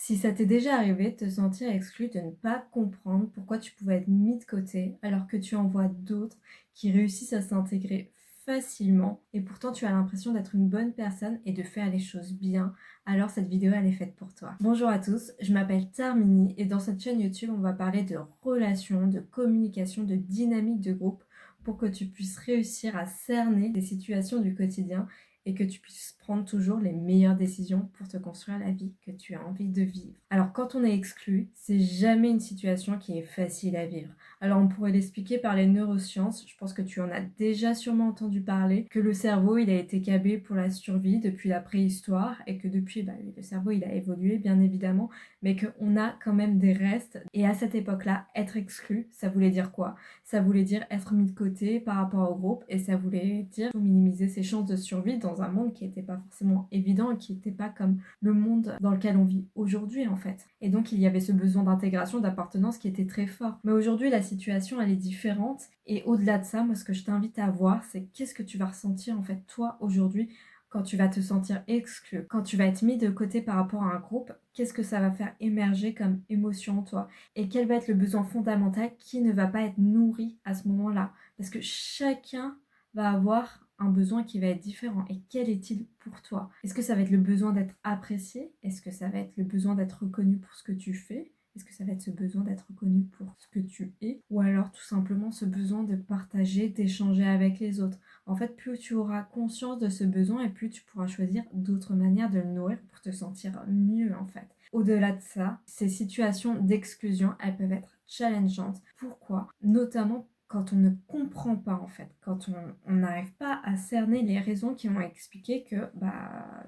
Si ça t'est déjà arrivé de te sentir exclu, de ne pas comprendre pourquoi tu pouvais être mis de côté alors que tu en vois d'autres qui réussissent à s'intégrer facilement et pourtant tu as l'impression d'être une bonne personne et de faire les choses bien, alors cette vidéo elle est faite pour toi. Bonjour à tous, je m'appelle Tarmini et dans cette chaîne YouTube on va parler de relations, de communication, de dynamique de groupe pour que tu puisses réussir à cerner des situations du quotidien et que tu puisses prendre toujours les meilleures décisions pour te construire la vie que tu as envie de vivre. Alors quand on est exclu, c'est jamais une situation qui est facile à vivre. Alors on pourrait l'expliquer par les neurosciences, je pense que tu en as déjà sûrement entendu parler, que le cerveau il a été câblé pour la survie depuis la préhistoire et que depuis le cerveau il a évolué bien évidemment, mais qu'on a quand même des restes. Et à cette époque-là, être exclu, ça voulait dire quoi? Ça voulait dire être mis de côté par rapport au groupe et ça voulait dire minimiser ses chances de survie dans un monde qui n'était pas forcément évident et qui n'était pas comme le monde dans lequel on vit aujourd'hui en fait. Et donc il y avait ce besoin d'intégration, d'appartenance qui était très fort. Mais aujourd'hui la situation elle est différente et au-delà de ça, moi ce que je t'invite à voir c'est qu'est-ce que tu vas ressentir en fait toi aujourd'hui quand tu vas te sentir exclu, quand tu vas être mis de côté par rapport à un groupe, qu'est-ce que ça va faire émerger comme émotion en toi? Et quel va être le besoin fondamental qui ne va pas être nourri à ce moment-là? Parce que chacun va avoir un besoin qui va être différent. Et quel est-il pour toi? Est-ce que ça va être le besoin d'être apprécié? Est-ce que ça va être le besoin d'être reconnu pour ce que tu fais? Est-ce que ça va être ce besoin d'être reconnu pour ce que tu es? Ou alors tout simplement ce besoin de partager, d'échanger avec les autres? En fait, plus tu auras conscience de ce besoin et plus tu pourras choisir d'autres manières de le nourrir pour te sentir mieux en fait. Au-delà de ça, ces situations d'exclusion, elles peuvent être challengeantes. Pourquoi? Notamment quand on ne comprend pas en fait, quand on n'arrive pas à cerner les raisons qui vont expliquer que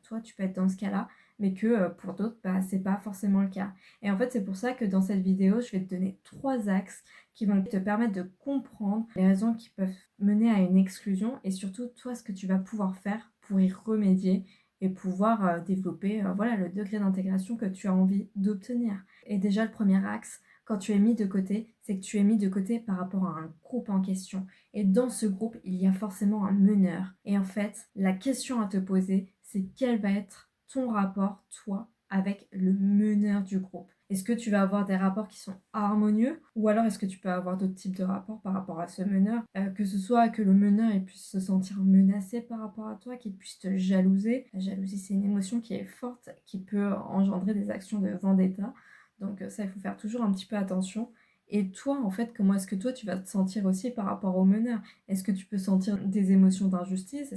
toi tu peux être dans ce cas-là, mais que pour d'autres c'est pas forcément le cas. Et en fait c'est pour ça que dans cette vidéo je vais te donner 3 axes qui vont te permettre de comprendre les raisons qui peuvent mener à une exclusion et surtout toi ce que tu vas pouvoir faire pour y remédier et pouvoir développer le degré d'intégration que tu as envie d'obtenir. Et déjà le premier axe, quand tu es mis de côté, c'est que tu es mis de côté par rapport à un groupe en question. Et dans ce groupe, il y a forcément un meneur. Et en fait, la question à te poser, c'est quel va être ton rapport, toi, avec le meneur du groupe? Est-ce que tu vas avoir des rapports qui sont harmonieux ou alors est-ce que tu peux avoir d'autres types de rapports par rapport à ce meneur, que ce soit que le meneur il puisse se sentir menacé par rapport à toi, qu'il puisse te jalouser. La jalousie, c'est une émotion qui est forte, qui peut engendrer des actions de vendetta. Donc ça, il faut faire toujours un petit peu attention. Et toi, en fait, comment est-ce que toi, tu vas te sentir aussi par rapport au meneur? Est-ce que tu peux sentir des émotions d'injustice?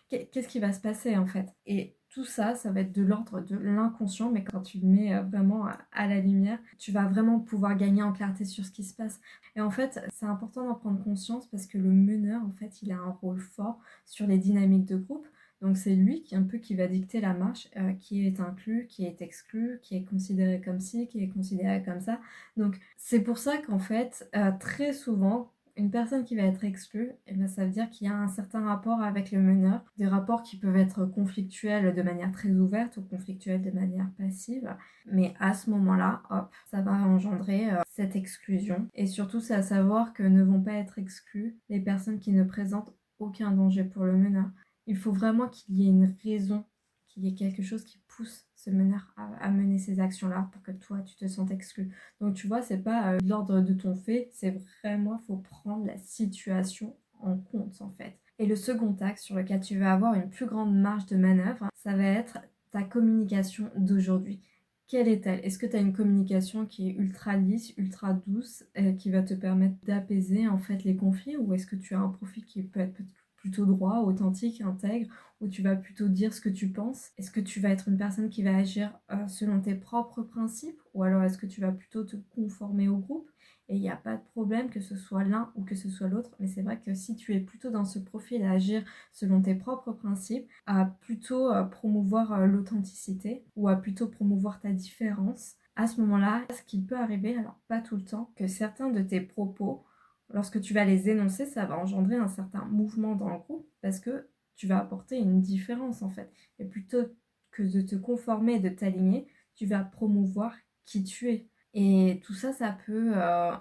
Qu'est-ce qui va se passer, en fait? Et tout ça, ça va être de l'ordre de l'inconscient, mais quand tu le mets vraiment à la lumière, tu vas vraiment pouvoir gagner en clarté sur ce qui se passe. Et en fait, c'est important d'en prendre conscience parce que le meneur, en fait, il a un rôle fort sur les dynamiques de groupe. Donc c'est lui qui va dicter la marche, qui est inclus, qui est exclu, qui est considéré comme ci, qui est considéré comme ça. Donc c'est pour ça qu'en fait, très souvent, une personne qui va être exclue, ça veut dire qu'il y a un certain rapport avec le meneur, des rapports qui peuvent être conflictuels de manière très ouverte ou conflictuels de manière passive. Mais à ce moment-là, hop, ça va engendrer cette exclusion. Et surtout, c'est à savoir que ne vont pas être exclus les personnes qui ne présentent aucun danger pour le meneur. Il faut vraiment qu'il y ait une raison, qu'il y ait quelque chose qui pousse ce meneur à mener ces actions-là pour que toi, tu te sentes exclu. Donc, tu vois, c'est pas l'ordre de ton fait, c'est vraiment, faut prendre la situation en compte, en fait. Et le second axe sur lequel tu vas avoir une plus grande marge de manœuvre, ça va être ta communication d'aujourd'hui. Quelle est-elle? Est-ce que tu as une communication qui est ultra lisse, ultra douce, qui va te permettre d'apaiser en fait les conflits, ou est-ce que tu as un profil qui peut être plutôt droit, authentique, intègre, où tu vas plutôt dire ce que tu penses? Est-ce que tu vas être une personne qui va agir selon tes propres principes, ou alors est-ce que tu vas plutôt te conformer au groupe? Et il n'y a pas de problème que ce soit l'un ou que ce soit l'autre, mais c'est vrai que si tu es plutôt dans ce profil à agir selon tes propres principes, à plutôt promouvoir l'authenticité ou à plutôt promouvoir ta différence, à ce moment-là, ce qui peut arriver, alors pas tout le temps, que certains de tes propos, lorsque tu vas les énoncer, ça va engendrer un certain mouvement dans le groupe parce que tu vas apporter une différence en fait. Et plutôt que de te conformer et de t'aligner, tu vas promouvoir qui tu es. Et tout ça, ça peut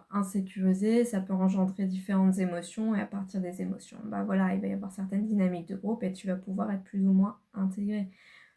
insécuriser, ça peut engendrer différentes émotions et à partir des émotions, il va y avoir certaines dynamiques de groupe et tu vas pouvoir être plus ou moins intégré.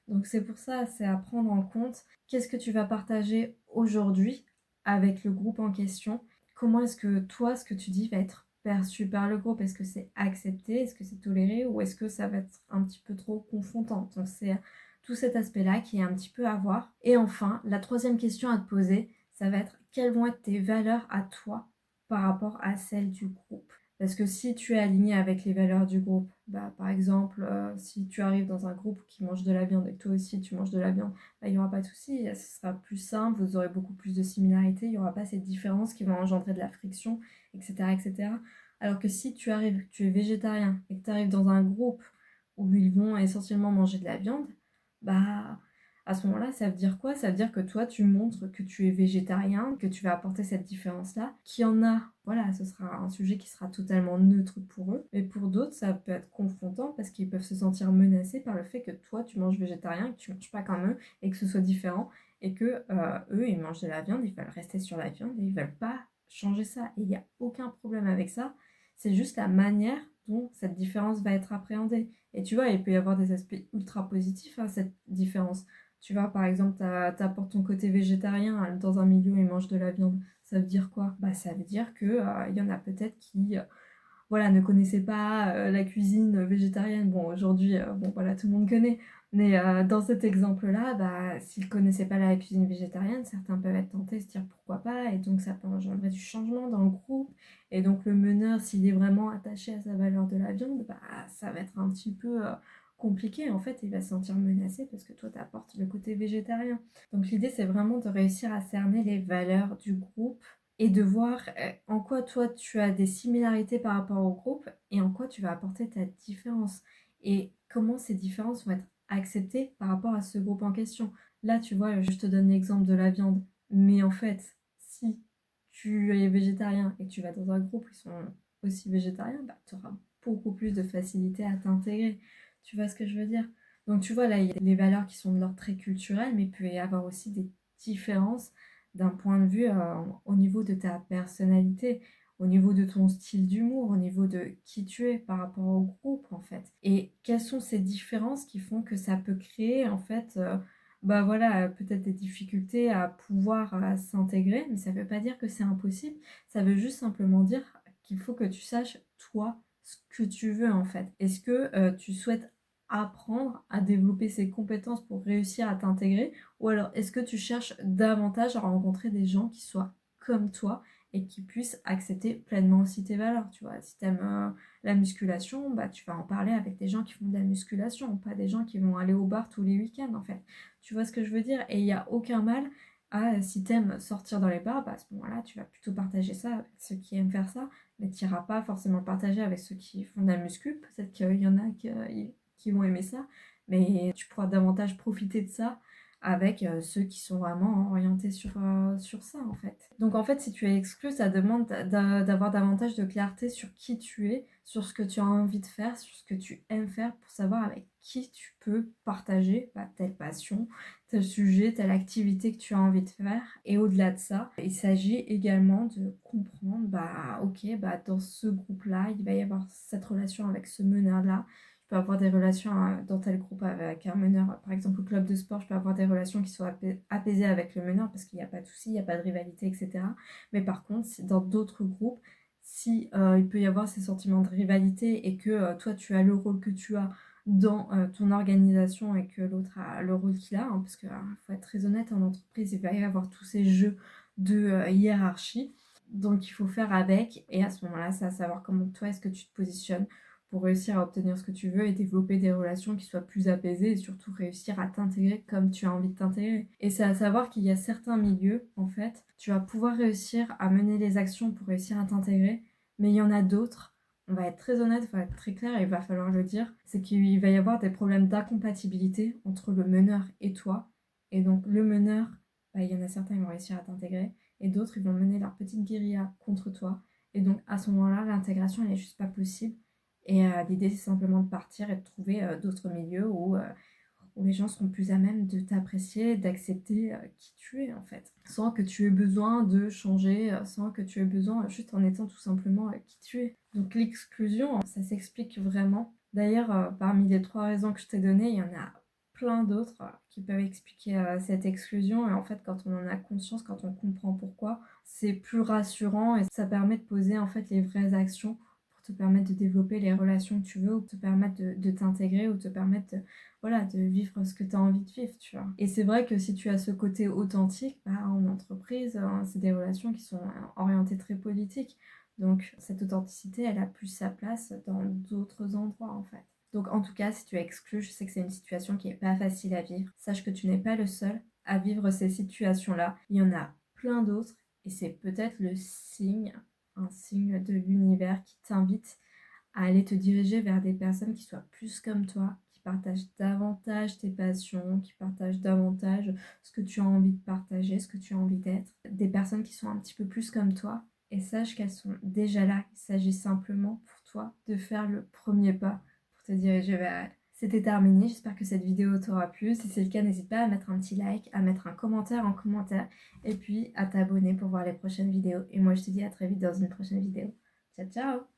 Donc c'est pour ça, c'est à prendre en compte qu'est-ce que tu vas partager aujourd'hui avec le groupe en question. Comment est-ce que toi, ce que tu dis va être perçu par le groupe? Est-ce que c'est accepté? Est-ce que c'est toléré? Ou est-ce que ça va être un petit peu trop confrontant? Donc c'est tout cet aspect-là qui est un petit peu à voir. Et enfin, la troisième question à te poser, ça va être quelles vont être tes valeurs à toi par rapport à celles du groupe? Parce que si tu es aligné avec les valeurs du groupe, bah, par exemple, si tu arrives dans un groupe qui mange de la viande et que toi aussi tu manges de la viande, bah, il n'y aura pas de souci, ce sera plus simple, vous aurez beaucoup plus de similarités, il n'y aura pas cette différence qui va engendrer de la friction, etc., etc. Alors que si tu arrives, tu es végétarien et que tu arrives dans un groupe où ils vont essentiellement manger de la viande, bah à ce moment-là, ça veut dire quoi? Ça veut dire que toi, tu montres que tu es végétarien, que tu vas apporter cette différence-là, qu'il y en a. Voilà, ce sera un sujet qui sera totalement neutre pour eux. Mais pour d'autres, ça peut être confrontant parce qu'ils peuvent se sentir menacés par le fait que toi, tu manges végétarien, que tu manges pas comme eux et que ce soit différent. Et que eux, ils mangent de la viande, ils veulent rester sur la viande et ils veulent pas changer ça. Et il n'y a aucun problème avec ça. C'est juste la manière dont cette différence va être appréhendée. Et tu vois, il peut y avoir des aspects ultra positifs à cette différence. Tu vois, par exemple, t'apportes ton côté végétarien dans un milieu où ils mangent de la viande. Ça veut dire quoi? Bah, ça veut dire que y en a peut-être qui voilà, ne connaissaient pas la cuisine végétarienne. Bon, aujourd'hui, bon, voilà, tout le monde connaît. Mais dans cet exemple-là, bah, s'ils connaissaient pas la cuisine végétarienne, certains peuvent être tentés de se dire pourquoi pas. Et donc, ça peut engendrer du changement dans le groupe. Et donc, le meneur, s'il est vraiment attaché à sa valeur de la viande, bah, ça va être un petit peu compliqué. En fait, il va se sentir menacé parce que toi, tu apportes le côté végétarien. Donc, l'idée, c'est vraiment de réussir à cerner les valeurs du groupe et de voir en quoi toi tu as des similarités par rapport au groupe et en quoi tu vas apporter ta différence et comment ces différences vont être acceptées par rapport à ce groupe en question. Là, tu vois, je te donne l'exemple de la viande, mais en fait, si tu es végétarien et que tu vas dans un groupe qui sont aussi végétariens, bah, tu auras beaucoup plus de facilité à t'intégrer. Tu vois ce que je veux dire? Donc tu vois, là, il y a les valeurs qui sont de l'ordre très culturel, mais il peut y avoir aussi des différences d'un point de vue au niveau de ta personnalité, au niveau de ton style d'humour, au niveau de qui tu es par rapport au groupe en fait. Et quelles sont ces différences qui font que ça peut créer en fait, bah voilà, peut-être des difficultés à pouvoir s'intégrer, mais ça ne veut pas dire que c'est impossible, ça veut juste simplement dire qu'il faut que tu saches toi ce que tu veux en fait. Est-ce que tu souhaites apprendre à développer ces compétences pour réussir à t'intégrer ou alors, est-ce que tu cherches davantage à rencontrer des gens qui soient comme toi et qui puissent accepter pleinement aussi tes valeurs, tu vois? Si t'aimes la musculation, bah tu vas en parler avec des gens qui font de la musculation, pas des gens qui vont aller au bar tous les week-ends, en fait. Tu vois ce que je veux dire? Et il n'y a aucun mal à, si t'aimes sortir dans les bars, bah à ce moment-là, tu vas plutôt partager ça avec ceux qui aiment faire ça, mais tu n'iras pas forcément le partager avec ceux qui font de la muscu. Peut-être qu'il y en a qui vont aimer ça, mais tu pourras davantage profiter de ça avec ceux qui sont vraiment orientés sur ça en fait. Donc en fait si tu es exclu, ça demande d'avoir davantage de clarté sur qui tu es, sur ce que tu as envie de faire, sur ce que tu aimes faire pour savoir avec qui tu peux partager bah, telle passion, tel sujet, telle activité que tu as envie de faire. Et au-delà de ça, il s'agit également de comprendre, bah ok, bah dans ce groupe-là, il va y avoir cette relation avec ce meneur-là, je peux avoir des relations dans tel groupe avec un meneur. Par exemple, au club de sport, je peux avoir des relations qui sont apaisées avec le meneur parce qu'il n'y a pas de souci, il n'y a pas de rivalité, etc. Mais par contre, dans d'autres groupes, si il peut y avoir ces sentiments de rivalité et que toi, tu as le rôle que tu as dans ton organisation et que l'autre a le rôle qu'il a, hein, parce qu'il faut être très honnête, en entreprise, il va y avoir tous ces jeux de hiérarchie. Donc il faut faire avec et à ce moment-là, c'est à savoir comment toi est-ce que tu te positionnes pour réussir à obtenir ce que tu veux et développer des relations qui soient plus apaisées et surtout réussir à t'intégrer comme tu as envie de t'intégrer. Et c'est à savoir qu'il y a certains milieux, en fait, tu vas pouvoir réussir à mener les actions pour réussir à t'intégrer, mais il y en a d'autres, on va être très honnête, il va être très clair et il va falloir le dire, c'est qu'il va y avoir des problèmes d'incompatibilité entre le meneur et toi. Et donc le meneur, bah, il y en a certains qui vont réussir à t'intégrer et d'autres ils vont mener leur petite guérilla contre toi. Et donc à ce moment-là, l'intégration elle est juste pas possible. Et l'idée, c'est simplement de partir et de trouver d'autres milieux où les gens seront plus à même de t'apprécier, d'accepter qui tu es en fait. Sans que tu aies besoin de changer, sans que tu aies besoin, juste en étant tout simplement qui tu es. Donc l'exclusion, ça s'explique vraiment. D'ailleurs, parmi les trois raisons que je t'ai données, il y en a plein d'autres qui peuvent expliquer cette exclusion. Et en fait, quand on en a conscience, quand on comprend pourquoi, c'est plus rassurant et ça permet de poser en fait les vraies actions pour te permettre de développer les relations que tu veux ou te permettre de t'intégrer ou te permettre voilà, de vivre ce que tu as envie de vivre, tu vois. Et c'est vrai que si tu as ce côté authentique, bah, en entreprise, c'est des relations qui sont orientées très politiques. Donc cette authenticité, elle a plus sa place dans d'autres endroits en fait. Donc en tout cas, si tu es exclu, je sais que c'est une situation qui n'est pas facile à vivre. Sache que tu n'es pas le seul à vivre ces situations-là. Il y en a plein d'autres et c'est peut-être le signe, un signe de l'univers qui t'invite à aller te diriger vers des personnes qui soient plus comme toi, qui partagent davantage tes passions, qui partagent davantage ce que tu as envie de partager, ce que tu as envie d'être. Des personnes qui sont un petit peu plus comme toi. Et sache qu'elles sont déjà là. Il s'agit simplement pour toi de faire le premier pas pour te diriger vers elles. C'était terminé, j'espère que cette vidéo t'aura plu. Si c'est le cas, n'hésite pas à mettre un petit like, à mettre un commentaire en commentaire et puis à t'abonner pour voir les prochaines vidéos. Et moi je te dis à très vite dans une prochaine vidéo. Ciao ciao!